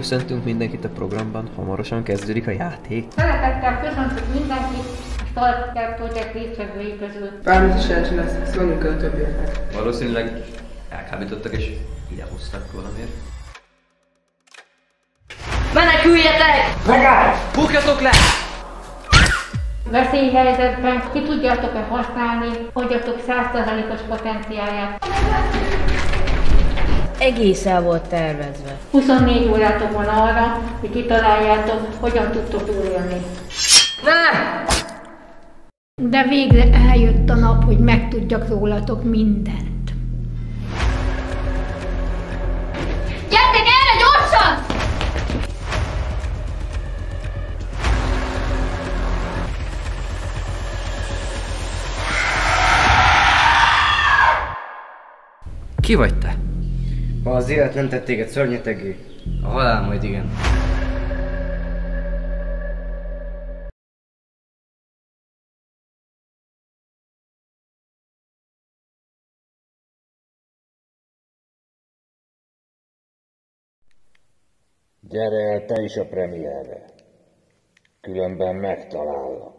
köszöntünk mindenkit a programban, hamarosan kezdődik a játék. Szeretettel köszöntök mindenkit a Starter Project résztvevői közül. Bármit lesz, szólni kell a többieknek. Valószínűleg elkábítottak és idehoztak valamiért. Meneküljetek! Megáll! Bukjatok le! Veszélyhelyzetben ki tudjátok-e használni agyatok 100%-os potenciáját? Egész el volt tervezve. 24 órátok van arra, hogy kitaláljátok, hogyan tudtok túlélni. De végre eljött a nap, hogy megtudjak rólatok mindent. Gyertek erre gyorsan! Ki vagy te? Ha az élet nem tett téged szörnyeteggé, a halál majd igen. Gyere el te is a premierre, különben megtalállak.